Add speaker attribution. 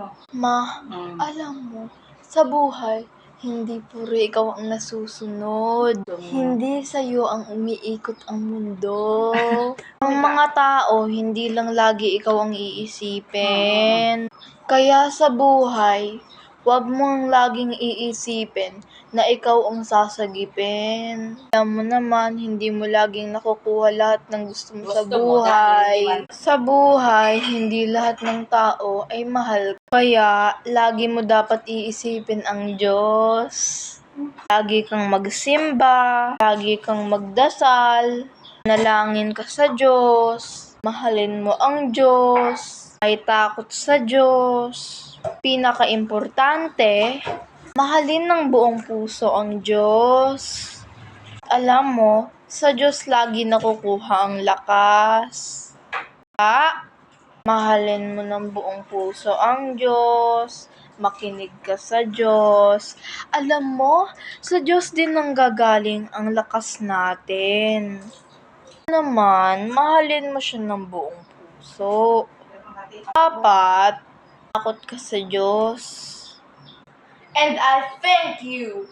Speaker 1: mo.
Speaker 2: Ma, alam mo, sa buhay, hindi puro ikaw ang nasusunod. Hindi sa'yo ang umiikot ang mundo. Ang mga tao, hindi lang lagi ikaw ang iisipin. Kaya sa buhay, huwag mong laging iisipin na ikaw ang sasagipin. Alam mo naman, hindi mo laging nakukuha lahat ng gusto mo sa buhay. Sa buhay, hindi lahat ng tao ay mahal. Kaya, lagi mo dapat iisipin ang Diyos. Lagi kang magsimba, lagi kang magdasal, manalangin ka sa Diyos, mahalin mo ang Diyos, may takot sa Diyos. Pinaka-importante, mahalin ng buong puso ang Diyos. Alam mo, sa Diyos lagi nakukuha ang lakas. Mahalin mo ng buong puso ang Diyos, makinig ka sa Diyos. Alam mo, sa Diyos din nanggagaling ang lakas natin. Naman, mahalin mo siya ng buong puso. Dapat, takot ka sa Diyos. And I thank you